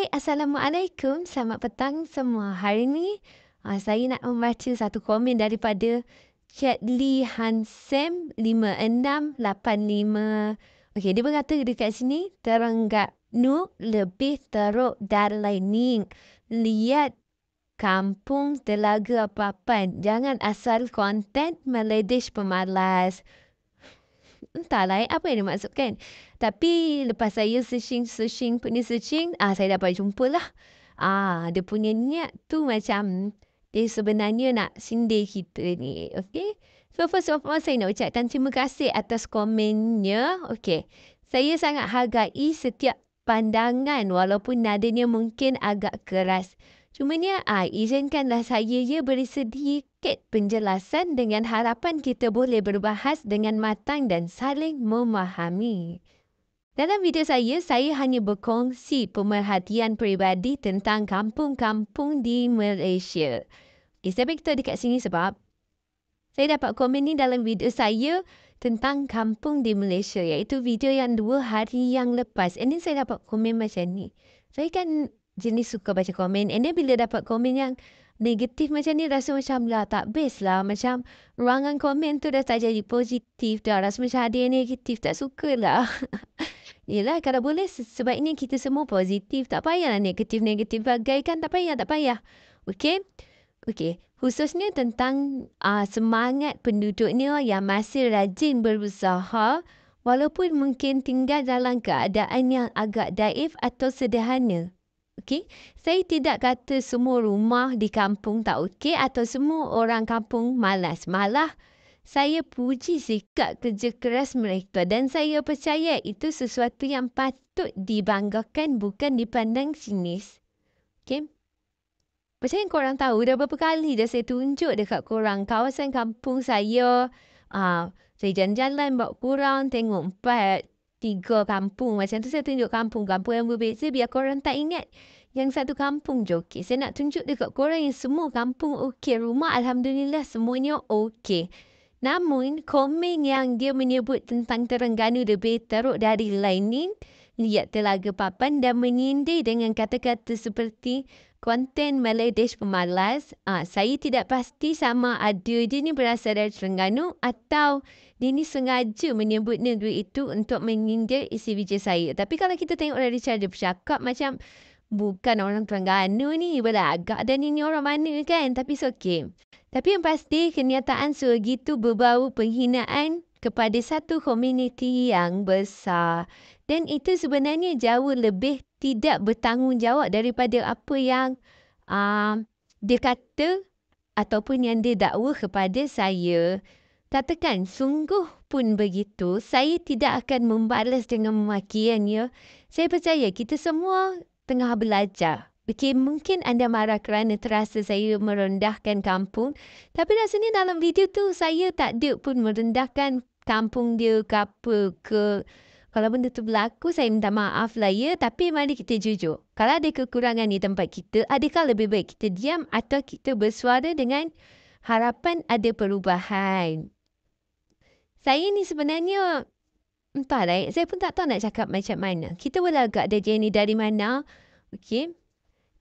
Hai, Assalamualaikum. Selamat petang semua. Hari ni saya nak membaca satu komen daripada Chatli Hansem 5685. Okey, dia berkata dekat sini, Terengganu lebih teruk dari Laining. Lihat kampung Telaga Papan. Jangan asal konten meledis pemalas. Entahlah apa yang dia maksudkan. Tapi lepas saya searching, saya dapat jumpa lah. Dia punya niat tu macam dia sebenarnya nak sindir kita ni. Okay. So first of all, saya nak ucapkan terima kasih atas komennya. Okay. Saya sangat hargai setiap pandangan walaupun nadanya mungkin agak keras. Cumanya, izinkanlah saya beri sedikit penjelasan dengan harapan kita boleh berbahas dengan matang dan saling memahami. Dalam video saya hanya berkongsi pemerhatian peribadi tentang kampung-kampung di Malaysia. Saya beritahu dekat sini sebab saya dapat komen ni dalam video saya tentang kampung di Malaysia, iaitu video yang 2 hari yang lepas. And then saya dapat komen macam ni. Saya kan jenis suka baca komen. And then bila dapat komen yang negatif macam ni, rasa macam lah tak best lah. Macam ruangan komen tu dah tak jadi positif dah. Rasa macam ada yang negatif. Tak suka lah. Yelah, kalau boleh sebaiknya kita semua positif. Tak payahlah negatif-negatif bagaikan. Tak payah. Okay? Okay. Khususnya tentang semangat penduduknya yang masih rajin berusaha walaupun mungkin tinggal dalam keadaan yang agak daif atau sederhana. Okay? Saya tidak kata semua rumah di kampung tak okey atau semua orang kampung malas. Malah, saya puji sikap kerja keras mereka dan saya percaya itu sesuatu yang patut dibanggakan, bukan dipandang sinis. Okay? Macam yang korang tahu, dah berapa kali dah saya tunjuk dekat korang kawasan kampung saya. Saya jalan-jalan bawa korang tengok 3 kampung. Macam tu saya tunjuk kampung-kampung yang berbeza biar korang tak ingat yang satu kampung je okey. Saya nak tunjuk dekat korang yang semua kampung okey. Rumah Alhamdulillah semuanya okey. Namun, komen yang dia menyebut tentang Terengganu lebih teruk dari Laining, lihat Telaga Papan dan menyindir dengan kata-kata seperti konten meledis pemalas. Saya tidak pasti sama ada dia ni berasal dari Terengganu atau dia ni sengaja menyebut negeri itu untuk menyindir isi video saya. Tapi kalau kita tengok dari cara dia bercakap, macam bukan orang Terengganu ni, berlagak dan ini orang mana kan. Tapi it's okay. Tapi yang pasti kenyataan sebegitu berbau penghinaan kepada satu komuniti yang besar. Dan itu sebenarnya jauh lebih tidak bertanggungjawab daripada apa yang dia kata ataupun yang dia dakwa kepada saya. Katakan sungguh pun begitu, saya tidak akan membalas dengan memakiannya. Saya percaya kita semua tengah belajar. Okay, mungkin anda marah kerana terasa saya merendahkan kampung. Tapi rasanya dalam video tu saya tak ada pun merendahkan kampung dia ke apa ke. Kalau benda tu berlaku, saya minta maaf lah ya. Tapi mari kita jujur. Kalau ada kekurangan di tempat kita, adakah lebih baik kita diam atau kita bersuara dengan harapan ada perubahan? Saya ni sebenarnya, entahlah, saya pun tak tahu nak cakap macam mana. Kita berlagak dia ni dari mana. Okay.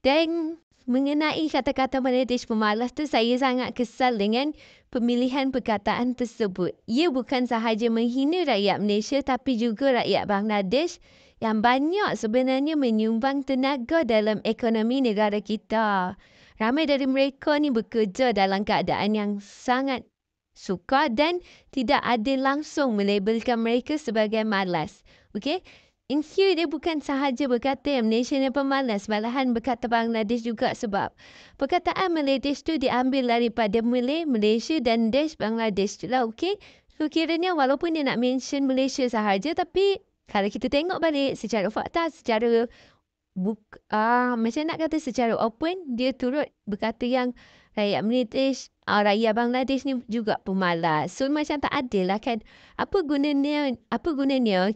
Dan mengenai kata-kata meledis pemalas tu, saya sangat kesal dengan pemilihan perkataan tersebut. Ia bukan sahaja menghina rakyat Malaysia tapi juga rakyat Bangladesh yang banyak sebenarnya menyumbang tenaga dalam ekonomi negara kita. Ramai dari mereka ni bekerja dalam keadaan yang sangat sukar dan tidak ada langsung melabelkan mereka sebagai malas. Okay? In here, dia bukan sahaja berkata yang Malaysia ni pemalas, malahan berkata Bangladesh juga sebab perkataan meledis tu diambil daripada Malay, Malaysia dan Dash Bangladesh tu lah, okay? So, kiranya walaupun dia nak mention Malaysia sahaja, tapi kalau kita tengok balik secara fakta, secara macam nak kata secara open, dia turut berkata yang rakyat Malaysia, rakyat Bangladesh ni juga pemalas. So macam tak adil lah kan. Apa gunanya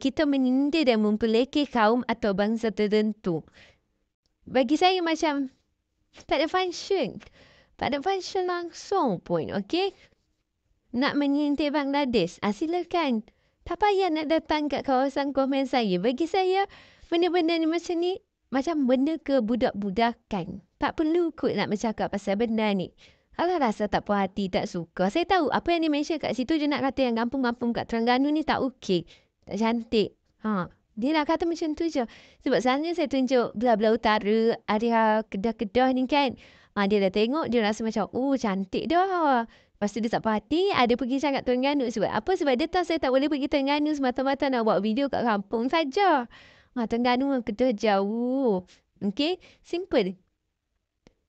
kita menyindir dan mempelekeh kaum atau bangsa tertentu. Bagi saya macam tak ada function. Tak ada function langsung pun, okay? Nak menyindir Bangladesh, silakan. Tak payah nak datang kat kawasan komen saya. Bagi saya, benda-benda ni macam ni macam benda kebudak-budakan. Tak perlu kot nak bercakap pasal benda ni. Kalau rasa tak puas hati, tak suka. Saya tahu apa yang dia mention kat situ, dia nak kata yang kampung-kampung kat Terengganu ni tak okey. Tak cantik. Dia nak kata macam tu je. Sebab sebenarnya saya tunjuk belah-belah utara, area Kedah-Kedah ni kan. Dia dah tengok, dia rasa macam, cantik dah. Lepas tu dia tak puas hati, dia pergi cakap Terengganu. Sebab apa? Sebab dia tahu saya tak boleh pergi Terengganu semata-mata nak buat video kat kampung saja. Terengganu dengan Kedah jauh. Okay? Simple.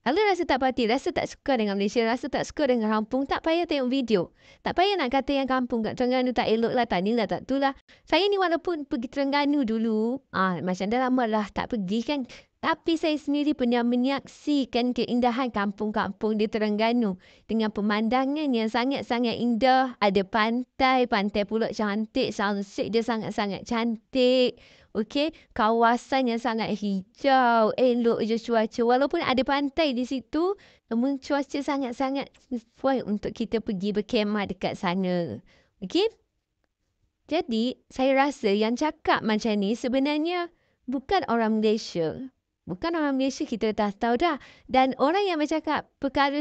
Kalau rasa tak puas hati, rasa tak suka dengan Malaysia, rasa tak suka dengan kampung, tak payah tengok video. Tak payah nak kata yang kampung kat Terengganu tak elok lah, tak ni lah, tak tu lah. Saya ni walaupun pergi Terengganu dulu, macam dah lama lah tak pergi kan. Tapi saya sendiri pernah menyaksikan keindahan kampung-kampung di Terengganu. Dengan pemandangan yang sangat-sangat indah. Ada pantai, pantai pula cantik, sunset dia sangat-sangat cantik. Okey, kawasan yang sangat hijau, elok je cuaca. Walaupun ada pantai di situ, namun cuaca sangat-sangat sesuai untuk kita pergi berkemah dekat sana. Okey? Jadi, saya rasa yang cakap macam ni sebenarnya bukan orang Malaysia. Bukan orang Malaysia, kita dah tahu dah. Dan orang yang bercakap perkara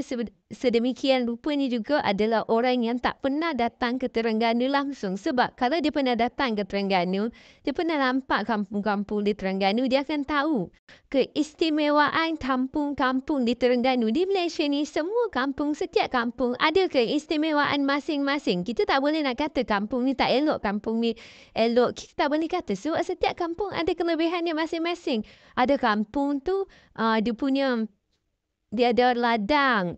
sedemikian rupa ni juga adalah orang yang tak pernah datang ke Terengganu langsung. Sebab kalau dia pernah datang ke Terengganu, dia pernah nampak kampung-kampung di Terengganu, dia akan tahu keistimewaan kampung-kampung di Terengganu. Di Malaysia ni, semua kampung, setiap kampung ada keistimewaan masing-masing. Kita tak boleh nak kata kampung ni tak elok, kampung ni elok. Kita tak boleh kata. Sebab setiap kampung ada kelebihannya masing-masing. Ada kampung tu, dia ada ladang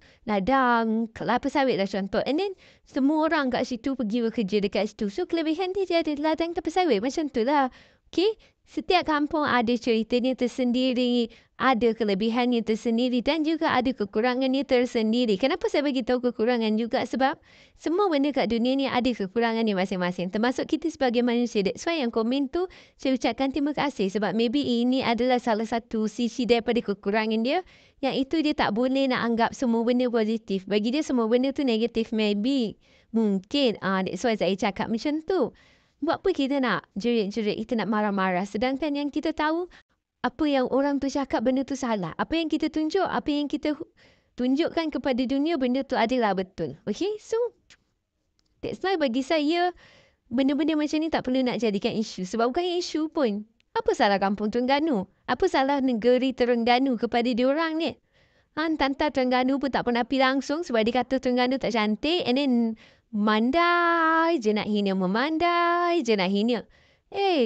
kelapa sawit lah contoh. And then, semua orang kat situ pergi bekerja dekat situ. So, kelebihan dia ada ladang kelapa sawit. Macam tu lah. Okay? Setiap kampung ada ceritanya tersendiri, ada kelebihannya tersendiri dan juga ada kekurangannya tersendiri. Kenapa saya bagi tahu kekurangan juga? Sebab semua benda kat dunia ni ada kekurangannya masing-masing. Termasuk kita sebagai manusia. That's why yang komen tu, saya ucapkan terima kasih. Sebab maybe ini adalah salah satu sisi daripada kekurangan dia. Yang itu dia tak boleh nak anggap semua benda positif. Bagi dia semua benda tu negatif. Maybe. Mungkin. That's why saya cakap macam tu. Buat apa kita nak jerit-jerit, kita nak marah-marah. Sedangkan yang kita tahu, apa yang orang tu cakap, benda tu salah. Apa yang kita tunjuk, apa yang kita tunjukkan kepada dunia, benda tu adalah betul. Okay? So, that's why bagi saya, benda-benda macam ni tak perlu nak jadikan isu. Sebab bukan isu pun. Apa salah kampung Terengganu? Apa salah negeri Terengganu kepada diorang ni? Tanta Terengganu pun tak pernah pergi langsung sebab dia kata Terengganu tak cantik. And then, memandai je nak hina.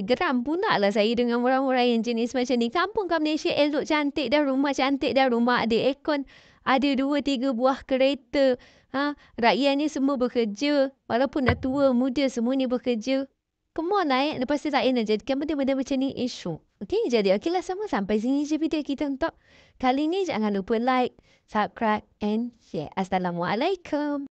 Geram pula lah saya dengan orang-orang yang jenis macam ni. Kampung kat Malaysia elok, cantik dah, rumah cantik dah, rumah ada aircon, ada 2-3 buah kereta. Rakyatnya semua bekerja. Walaupun dah tua, muda, semua ni bekerja. Come on lah lepas tu tak nak jadikan benda-benda macam ni isu. Okay, jadi okeylah semua. Sampai sini je video kita untuk kali ni. Jangan lupa like, subscribe and share. Assalamualaikum.